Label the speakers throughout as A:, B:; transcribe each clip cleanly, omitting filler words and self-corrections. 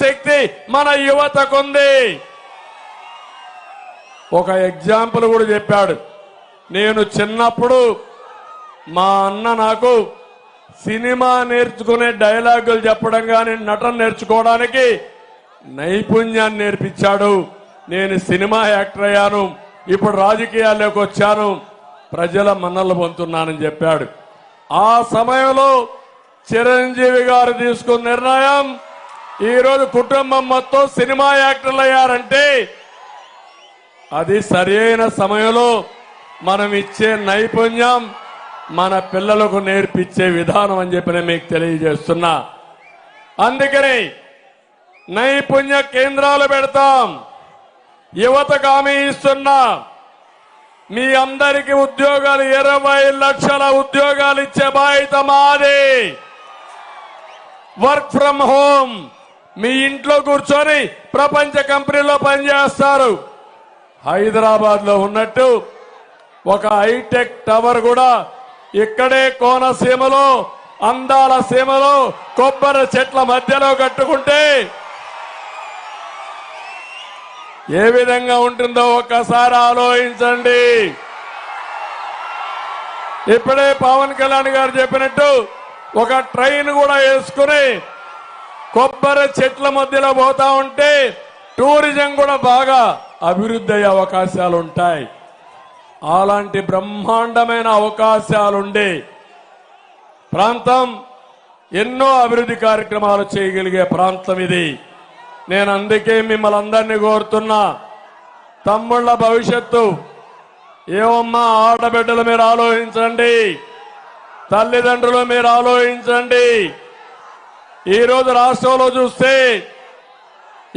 A: శక్తి మన యువతకుంది. ఒక ఎగ్జాంపుల్ కూడా చెప్పాడు. నేను చిన్నప్పుడు మా అన్న నాకు సినిమా నేర్చుకునే డైలాగులు చెప్పడం కానీ నటన నేర్చుకోవడానికి నైపుణ్యాన్ని నేర్పించాడు. నేను సినిమా యాక్టర్ అయ్యాను, ఇప్పుడు రాజకీయాల్లోకి వచ్చాను, ప్రజల మన్నలు పొందుతున్నానని చెప్పాడు. ఆ సమయంలో చిరంజీవి గారు తీసుకున్న నిర్ణయం ఈరోజు కుటుంబం మొత్తం సినిమా యాక్టర్లు అయ్యారంటే అది సరైన సమయంలో మనం ఇచ్చే నైపుణ్యం మన పిల్లలకు నేర్పించే విధానం అని చెప్పి నేను మీకు తెలియజేస్తున్నా. అందుకని నైపుణ్య కేంద్రాలు పెడతాం. యువతకు హామీ ఇస్తున్నా, మీ అందరికీ ఉద్యోగాలు 20 లక్షల ఉద్యోగాలు ఇచ్చే బాధ్యత మాది. వర్క్ ఫ్రం హోమ్, మీ ఇంట్లో కూర్చొని ప్రపంచ కంపెనీలో పనిచేస్తారు. హైదరాబాద్ లో ఉన్నట్టు ఒక హైటెక్ టవర్ కూడా ఇక్కడే కోనసీమలో, అందాల సీమలో కొబ్బరి చెట్ల మధ్యలో కట్టుకుంటే ఏ విధంగా ఉంటుందో ఒక్కసారి ఆలోచించండి. ఇప్పుడే పవన్ కళ్యాణ్ గారు చెప్పినట్టు ఒక ట్రైన్ కూడా వేసుకుని కొబ్బరి చెట్ల మధ్యలో పోతా ఉంటే టూరిజం కూడా బాగా అభివృద్ధి అయ్యే అవకాశాలు ఉంటాయి. అలాంటి బ్రహ్మాండమైన అవకాశాలుండే ప్రాంతం, ఎన్నో అభివృద్ధి కార్యక్రమాలు చేయగలిగే ప్రాంతం ఇది. నేను అందుకే మిమ్మల్ని అందరినీ కోరుతున్నా, తమ్ముళ్ల భవిష్యత్తు ఏమమ్మా, ఆడబిడ్డలు మీరు ఆలోచించండి, తల్లిదండ్రులు మీరు ఆలోచించండి. ఈరోజు రాష్ట్రంలో చూస్తే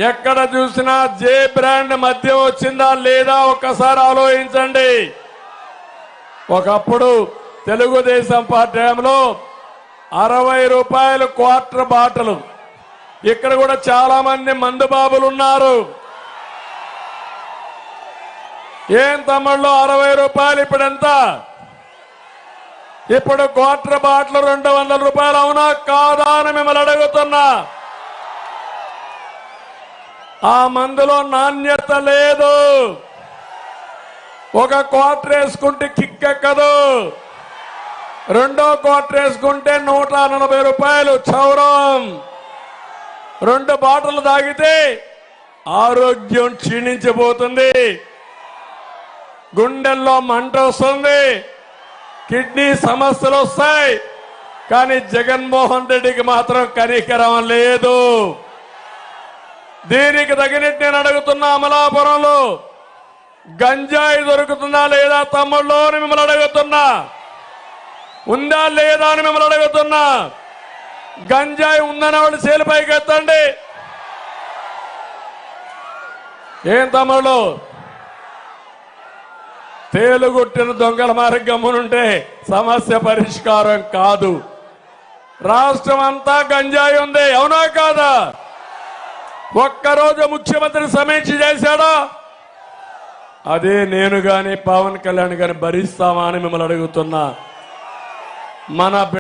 A: ఎక్కడ చూసినా జే బ్రాండ్ మద్యం వచ్చిందా లేదా ఒక్కసారి ఆలోచించండి. ఒకప్పుడు తెలుగుదేశం పార్టీ టైంలో 60 రూపాయలు క్వార్టర్ బాటలు. ఇక్కడ కూడా చాలా మంది మందు బాబులు ఉన్నారు. ఏం తమ్ముళ్ళు 60 రూపాయలు ఇప్పుడు ఎంత? ఇప్పుడు క్వార్టర్ బాటలు 200 రూపాయలు. అవునా కాదా అని మిమ్మల్ని అడుగుతున్నా. ఆ మందులో నాణ్యత లేదు. ఒక క్వార్టర్ వేసుకుంటే కిక్కెక్కదు, రెండో క్వార్టర్ వేసుకుంటే 140 రూపాయలు చౌరం. 2 బాటలు తాగితే ఆరోగ్యం క్షీణించిపోతుంది, గుండెల్లో మంట వస్తుంది, కిడ్నీ సమస్యలు వస్తాయి. కానీ జగన్మోహన్ రెడ్డికి మాత్రం కనికరం లేదు. దీనికి తగినట్టు నేను అడుగుతున్నా, అమలాపురంలో గంజాయి దొరుకుతుందా లేదా తమ్ముళ్ళు అని మిమ్మల్ని అడుగుతున్నా. ఉందా లేదా అని మిమ్మల్ని అడుగుతున్నా. గంజాయి ఉందని వాళ్ళు చేలిపైకి ఎత్తండి. ఏం తమ్ముళ్ళు, తేలుగుట్టిన దొంగల మార్గమునుంటే సమస్య పరిష్కారం కాదు. రాష్ట్రం అంతా గంజాయి ఉంది, అవునా కాదా? ఒక్కరోజు ముఖ్యమంత్రి సమీక్ష చేశాడా? అదే నేను గాని పవన్ కళ్యాణ్ గాని భరిస్తామా అని మిమ్మల్ని అడుగుతున్నా. మన